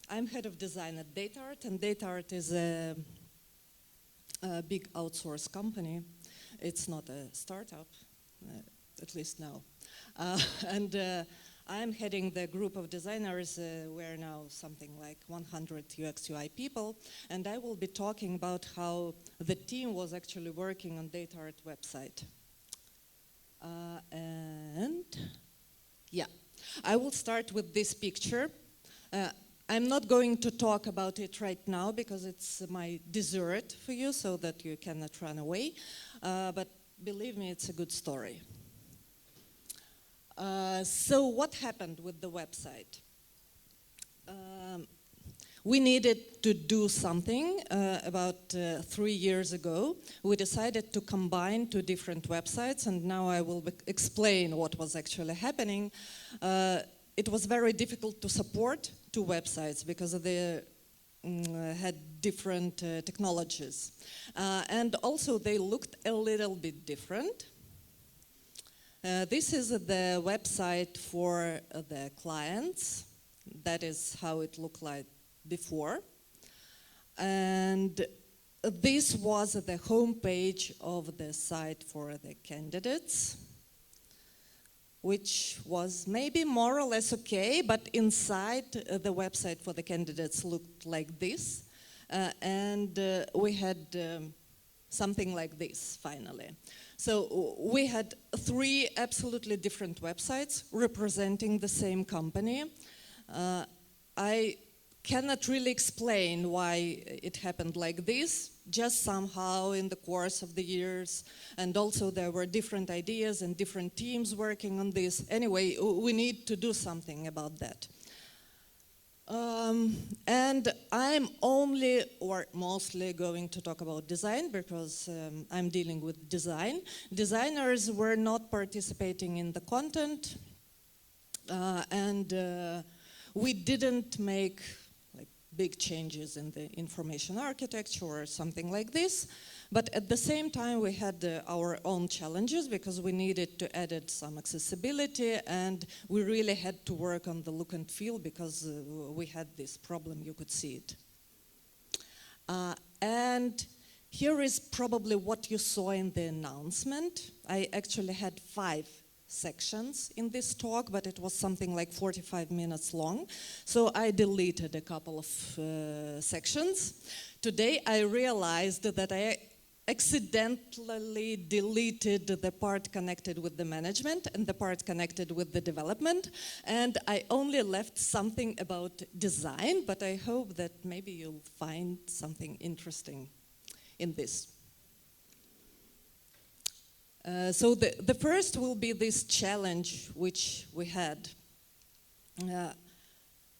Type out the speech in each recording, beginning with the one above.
I'm head of design at DataArt, and DataArt is a big outsource company. It's not a startup, at least now. And I'm heading the group of designers. We're now something like 100 UX UI people, and I will be talking about how the team was actually working on DataArt website. And yeah, I will start with this picture. I'm not going to talk about it right now because it's my dessert for you so that you cannot run away. But believe me, it's a good story. So what happened with the website? We needed to do something. About 3 years ago, we decided to combine two different websites, and now I will explain what was actually happening. It was very difficult to support two websites because they had different technologies. And also they looked a little bit different. This is the website for the clients. That is how it looked like before. And this was the homepage of the site for the candidates, which was maybe more or less okay, but inside the website for the candidates looked like this. And we had something like this, finally. So we had 3 absolutely different websites representing the same company. I cannot really explain why it happened like this, just somehow in the course of the years, and also there were different ideas and different teams working on this. Anyway, we need to do something about that. And I'm only or mostly going to talk about design because I'm dealing with design. Designers were not participating in the content, and we didn't make big changes in the information architecture or something like this. But at the same time, we had our own challenges because we needed to add some accessibility, and we really had to work on the look and feel because we had this problem, you could see it. And here is probably what you saw in the announcement. I actually had 5 sections in this talk, but it was something like 45 minutes long. So I deleted a couple of sections. Today I realized that I accidentally deleted the part connected with the management and the part connected with the development, and I only left something about design, but I hope that maybe you'll find something interesting in this. So the first will be this challenge which we had.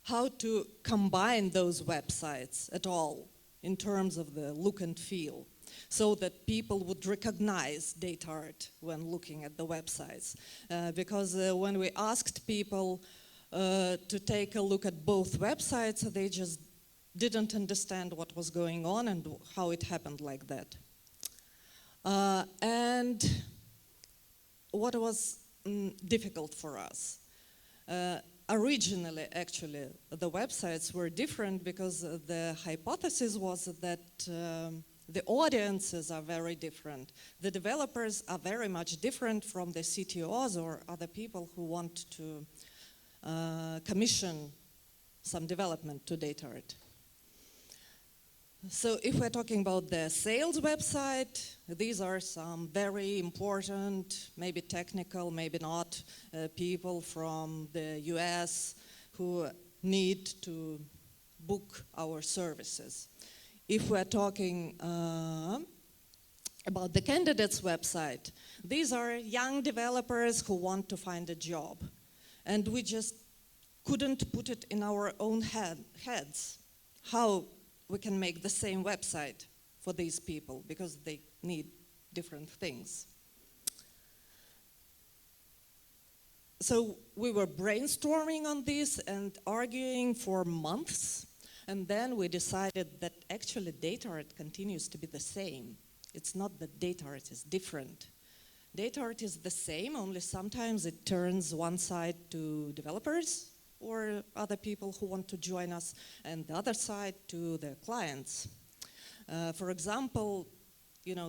How to combine those websites at all in terms of the look and feel so that people would recognize DataArt when looking at the websites. Because when we asked people to take a look at both websites, they just didn't understand what was going on and how it happened like that. And what was difficult for us? Originally, actually, the websites were different because the hypothesis was that the audiences are very different. The developers are very much different from the CTOs or other people who want to commission some development to DataArt. So if we're talking about the sales website, these are some very important, maybe technical, maybe not, people from the US who need to book our services. If we're talking about the candidates website, these are young developers who want to find a job. And we just couldn't put it in our own heads how we can make the same website for these people because they need different things. So we were brainstorming on this and arguing for months, and then we decided that actually DataArt continues to be the same. It's not that DataArt is different. DataArt is the same, only sometimes it turns one side to developers or other people who want to join us, and the other side to the clients. For example,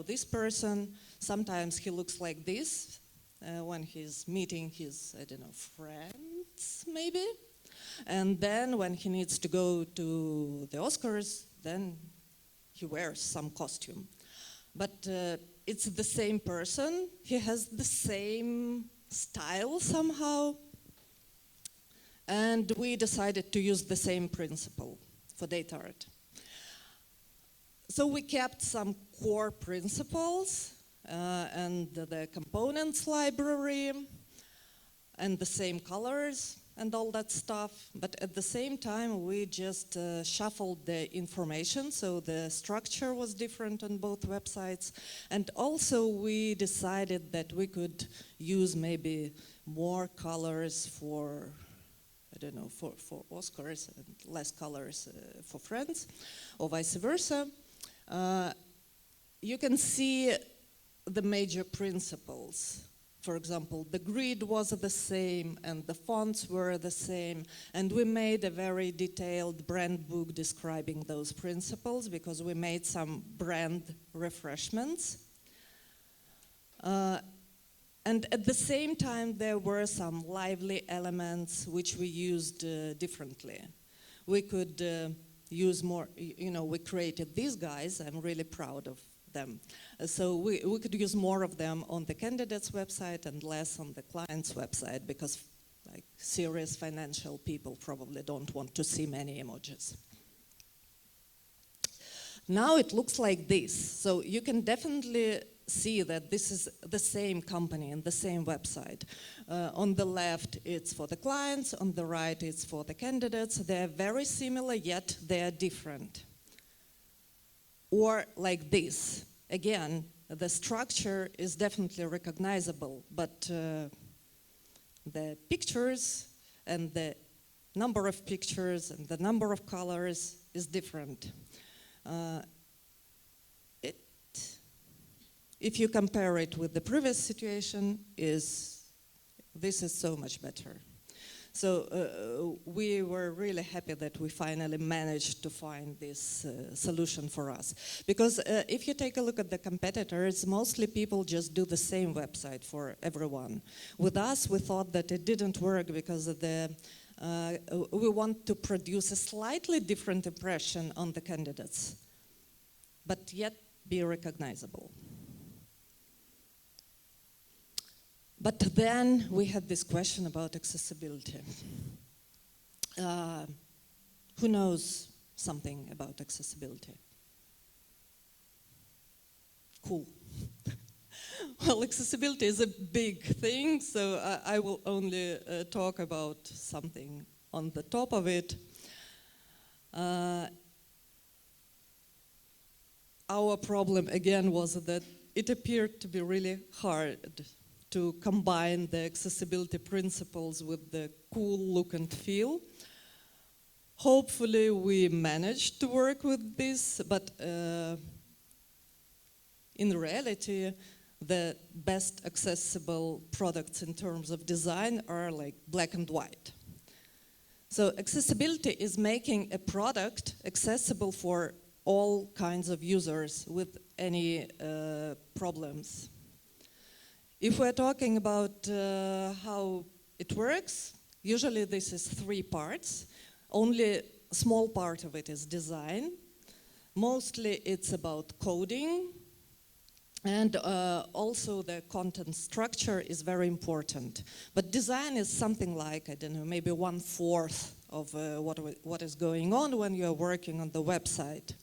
this person, sometimes he looks like this when he's meeting his, I don't know, friends maybe. And then when he needs to go to the Oscars, then he wears some costume. But it's the same person, he has the same style somehow. And we decided to use the same principle for data art. So we kept some core principles and the components library and the same colors and all that stuff, but at the same time we just shuffled the information, so the structure was different on both websites, and also we decided that we could use maybe more colors for, I don't know, for Oscars and less colors for Friends, or vice versa. You can see the major principles. For example, the grid was the same and the fonts were the same, and we made a very detailed brand book describing those principles because we made some brand refreshments. And at the same time, there were some lively elements which we used differently. We could use more, we created these guys, I'm really proud of them. So we could use more of them on the candidate's website and less on the client's website because like serious financial people probably don't want to see many emojis. Now it looks like this. So you can definitely see that this is the same company and the same website. On the left, it's for the clients. On the right, it's for the candidates. They're very similar, yet they're different. Or like this. Again, the structure is definitely recognizable, but the pictures and the number of pictures and the number of colors is different. If you compare it with the previous situation, this is so much better. So we were really happy that we finally managed to find this solution for us. Because if you take a look at the competitors, mostly people just do the same website for everyone. With us, we thought that it didn't work because of we want to produce a slightly different impression on the candidates, but yet be recognizable. But then we had this question about accessibility. Who knows something about accessibility? Cool. Well, accessibility is a big thing, so I will only talk about something on the top of it. Our problem again was that it appeared to be really hard to combine the accessibility principles with the cool look and feel. Hopefully we managed to work with this, but in reality, the best accessible products in terms of design are like black and white. So accessibility is making a product accessible for all kinds of users with any problems. If we're talking about how it works, usually this is 3 parts. Only a small part of it is design. Mostly it's about coding. And also the content structure is very important. But design is something like, I don't know, maybe 1/4 of what is going on when you're working on the website.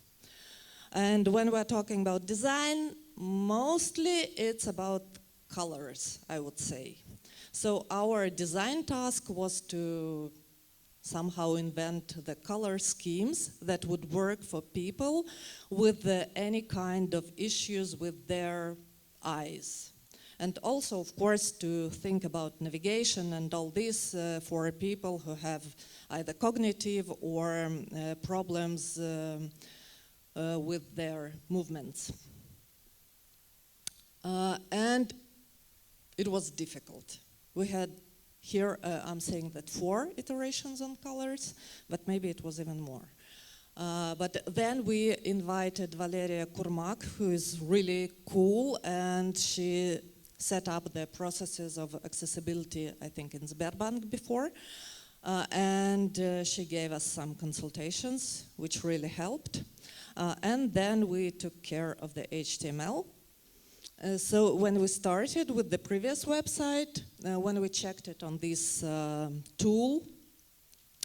And when we're talking about design, mostly it's about colors, I would say. So our design task was to somehow invent the color schemes that would work for people with any kind of issues with their eyes. And also, of course, to think about navigation and all this for people who have either cognitive or problems with their movements. And it was difficult. We had Here I'm saying that 4 iterations on colors, but maybe it was even more. But then we invited Valeria Kurmak, who is really cool, and she set up the processes of accessibility, I think, in Sberbank before. And she gave us some consultations, which really helped. And then we took care of the HTML. So when we started with the previous website, when we checked it on this tool,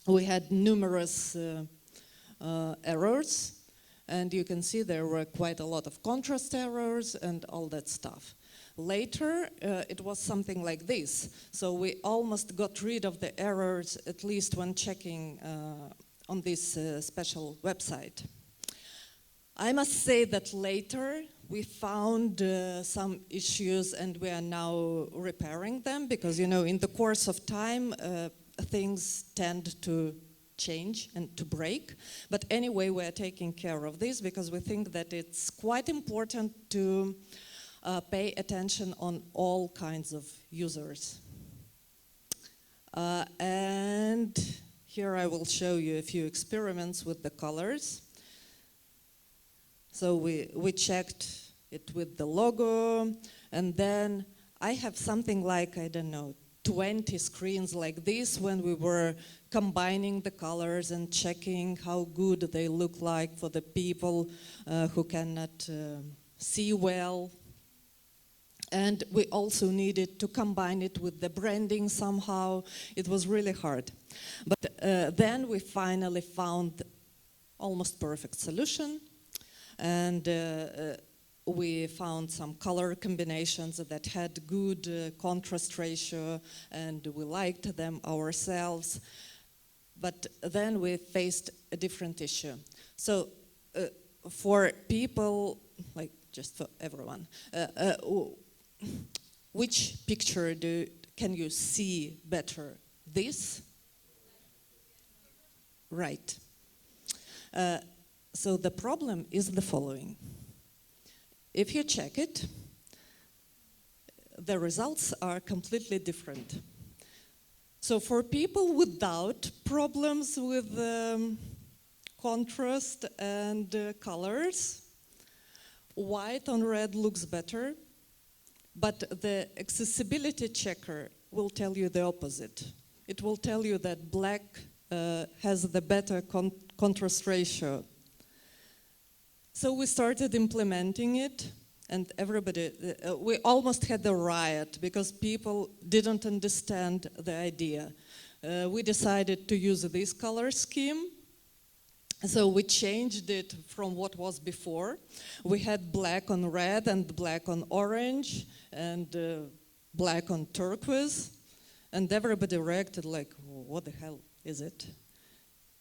we had numerous errors, and you can see there were quite a lot of contrast errors and all that stuff. Later, it was something like this. So we almost got rid of the errors, at least when checking on this special website. I must say that later we found some issues, and we are now repairing them, because, you know, in the course of time, things tend to change and to break. But anyway, we're taking care of this because we think that it's quite important to pay attention on all kinds of users. And here I will show you a few experiments with the colors. So we checked it with the logo, and then I have something like, I don't know, 20 screens like this when we were combining the colors and checking how good they look like for the people who cannot see well. And we also needed to combine it with the branding somehow. It was really hard. But then we finally found almost perfect solution. And we found some color combinations that had good contrast ratio, and we liked them ourselves. But then we faced a different issue. So for people, like just for everyone, which picture can you see better? This? Right. So the problem is the following. If you check it, the results are completely different. So for people without problems with contrast and colors, white on red looks better, but the accessibility checker will tell you the opposite. It will tell you that black has the better contrast ratio. So we started implementing it, and everybody, we almost had a riot because people didn't understand the idea. We decided to use this color scheme. So we changed it from what was before. We had black on red and black on orange and black on turquoise, and everybody reacted like, what the hell is it?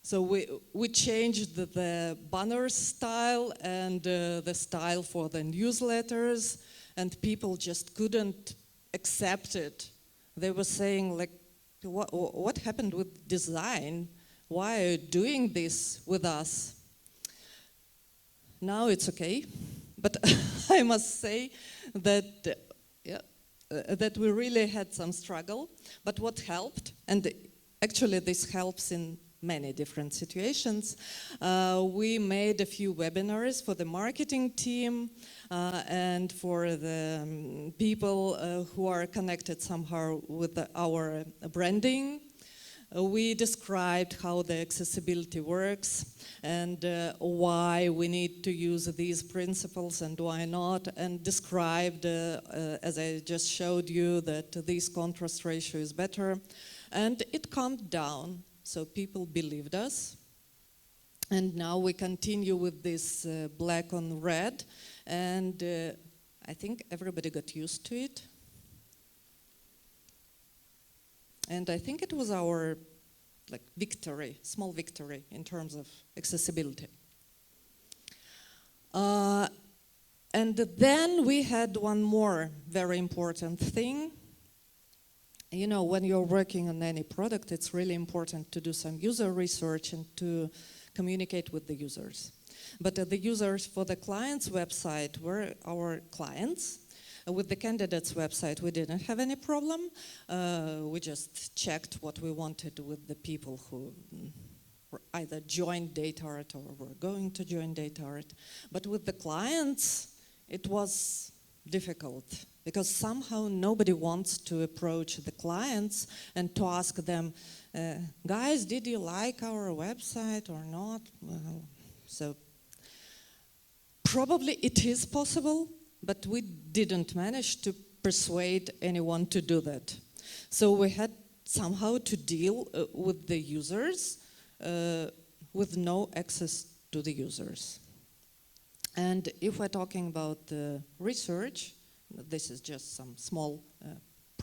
So we changed the banner style and the style for the newsletters, and people just couldn't accept it. They were saying, like, what happened with design? Why are you doing this with us? Now it's okay, but I must say that, that we really had some struggle. But what helped, and actually this helps in many different situations. We made a few webinars for the marketing team and for the people who are connected somehow with our branding. We described how the accessibility works and why we need to use these principles and why not, and described, as I just showed you, that this contrast ratio is better. And it calmed down. So people believed us, and now we continue with this black on red, and I think everybody got used to it. And I think it was our victory, small victory in terms of accessibility. And then we had one more very important thing. You know, when you're working on any product, it's really important to do some user research and to communicate with the users. But the users for the client's website were our clients. With the candidates website, we didn't have any problem. We just checked what we wanted with the people who either joined DataArt or were going to join DataArt. But with the clients, it was difficult because somehow nobody wants to approach the clients and to ask them, guys, did you like our website or not? Well, so probably it is possible, but we didn't manage to persuade anyone to do that. So we had somehow to deal with the users with no access to the users. And if we're talking about the research, this is just some small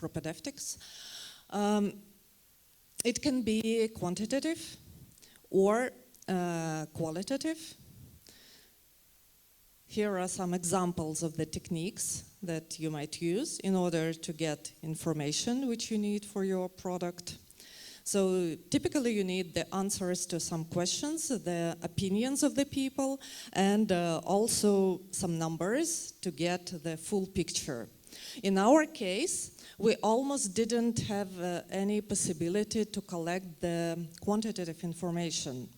propadeutics, it can be quantitative or qualitative. Here are some examples of the techniques that you might use in order to get information which you need for your product. So typically you need the answers to some questions, the opinions of the people, and also some numbers to get the full picture. In our case, we almost didn't have any possibility to collect the quantitative information.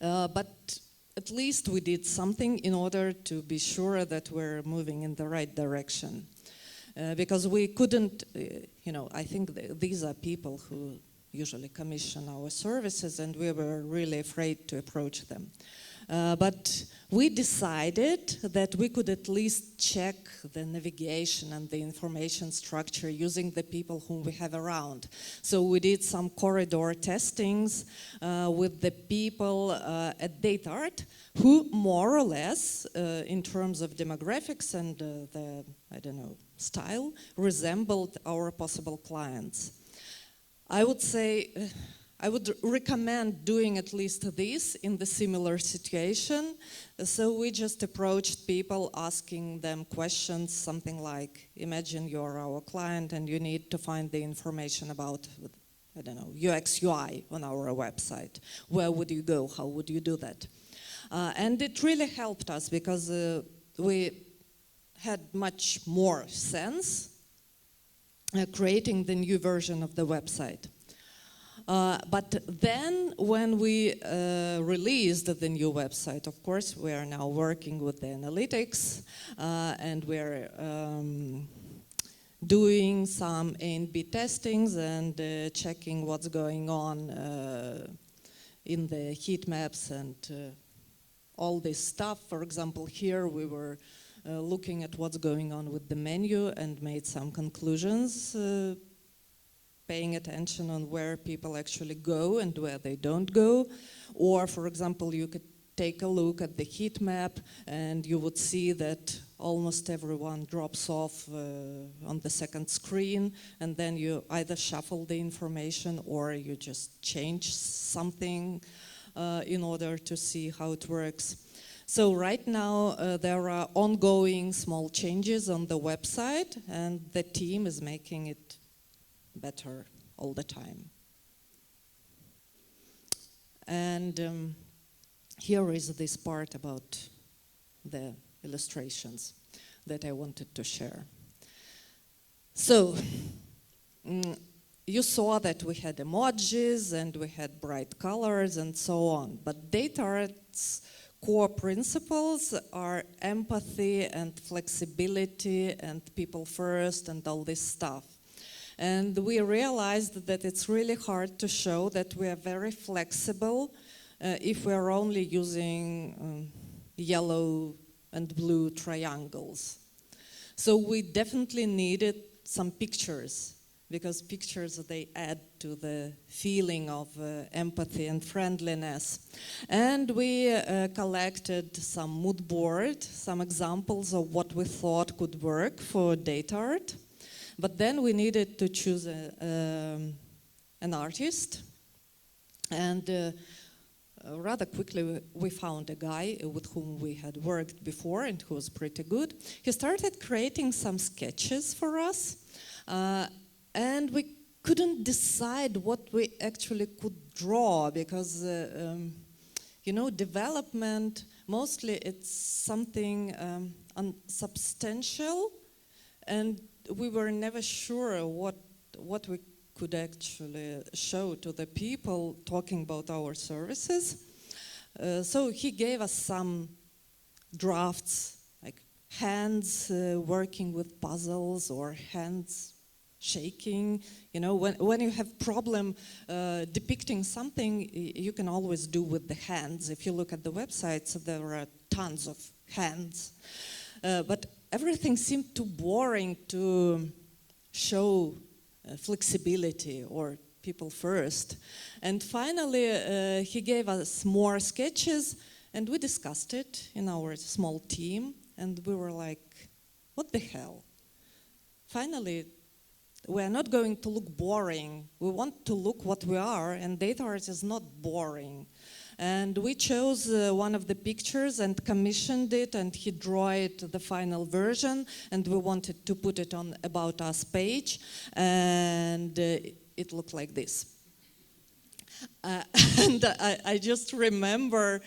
But at least we did something in order to be sure that we're moving in the right direction. Because we couldn't, I think these are people who usually commission our services, and we were really afraid to approach them. But we decided that we could at least check the navigation and the information structure using the people whom we have around. So we did some corridor testings with the people at DataArt who more or less, in terms of demographics and the, style, resembled our possible clients. I would say, I would recommend doing at least this in the similar situation. So we just approached people asking them questions, something like, imagine you're our client and you need to find the information about, UX, UI on our website. Where would you go? How would you do that? And it really helped us because we had much more sense creating the new version of the website. But then when we released the new website, of course, we are now working with the analytics and we're doing some A/B testings and checking what's going on in the heat maps and all this stuff. For example, here we were looking at what's going on with the menu and made some conclusions, paying attention on where people actually go and where they don't go. Or, for example, you could take a look at the heat map and you would see that almost everyone drops off on the second screen, and then you either shuffle the information or you just change something in order to see how it works. So right now there are ongoing small changes on the website and the team is making it better all the time. And here is this part about the illustrations that I wanted to share. So you saw that we had emojis and we had bright colors and so on, but DataArt's core principles are empathy and flexibility and people first and all this stuff. And we realized that it's really hard to show that we are very flexible if we're only using yellow and blue triangles. So we definitely needed some pictures, because pictures, they add to the feeling of empathy and friendliness. And we collected some mood board, some examples of what we thought could work for DataArt. But then we needed to choose an artist. And rather quickly we found a guy with whom we had worked before and who was pretty good. He started creating some sketches for us. And we couldn't decide what we actually could draw because, development, mostly it's something unsubstantial, and we were never sure what we could actually show to the people talking about our services. So he gave us some drafts, like hands working with puzzles or hands shaking. You know, when you have problem depicting something, you can always do with the hands. If you look at the websites, there are tons of hands. But everything seemed too boring to show flexibility or people first. And finally, he gave us more sketches, and we discussed it in our small team, and we were like, what the hell? Finally, we're not going to look boring. We want to look what we are, and DataArt is not boring. And we chose one of the pictures and commissioned it, and he drew it the final version, and we wanted to put it on About Us page, and it looked like this. And I just remember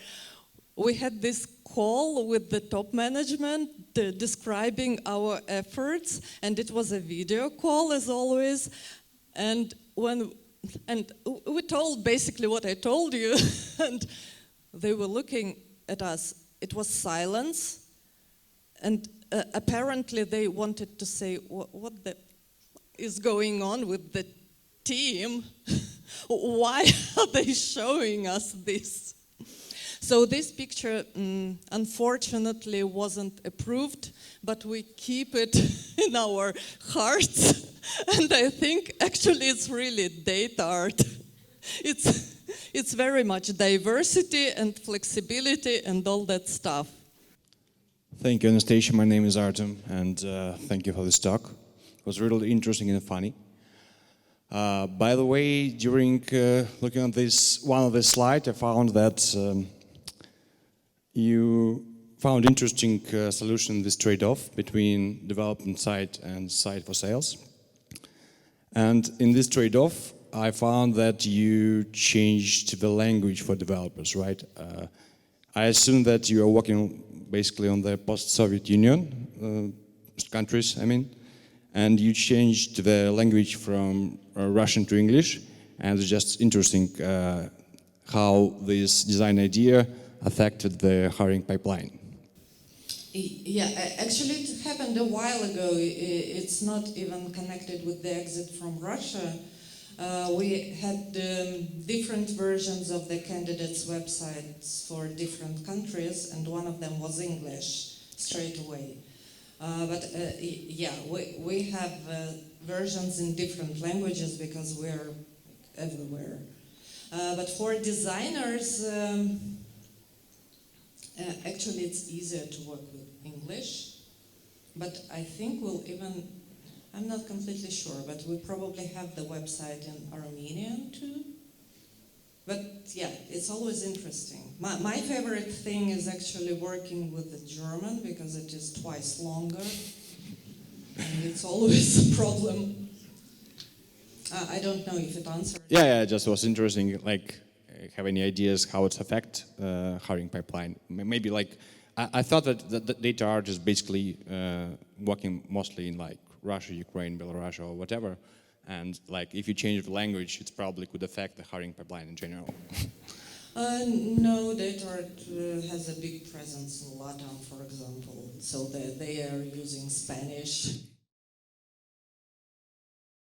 we had this call with the top management describing our efforts, and it was a video call as always, and we told basically what I told you, and they were looking at us. It was silence, and apparently they wanted to say, what the is going on with the team? Why are they showing us this? So this picture, unfortunately, wasn't approved, but we keep it in our hearts. And I think actually it's really DataArt. It's very much diversity and flexibility and all that stuff. Thank you, Anastasia. My name is Artem, and thank you for this talk. It was really interesting and funny. By the way, during looking at this one of the slides, I found that you found interesting solution, this trade-off between development side and side for sales. And in this trade-off, I found that you changed the language for developers, right? I assume that you are working basically on the post-Soviet Union countries, I mean, and you changed the language from Russian to English, and it's just interesting how this design idea affected the hiring pipeline. Yeah, actually it happened a while ago. It's not even connected with the exit from Russia. We had different versions of the candidates' websites for different countries, and one of them was English straight away. Yeah, we have versions in different languages because we're everywhere. But for designers, actually it's easier to work with English, but I think we'll even, I'm not completely sure, but we probably have the website in Armenian too. But yeah, it's always interesting. My favorite thing is actually working with the German because it is twice longer and it's always a problem. I don't know if it answers. Yeah, it just was interesting, like, have any ideas how it's affect hiring pipeline? Maybe like, I thought that the DataArt is basically working mostly in like Russia, Ukraine, Belarus, or whatever. And like, if you change the language, it probably could affect the hiring pipeline in general. No, DataArt has a big presence in Latam, for example. So they are using Spanish.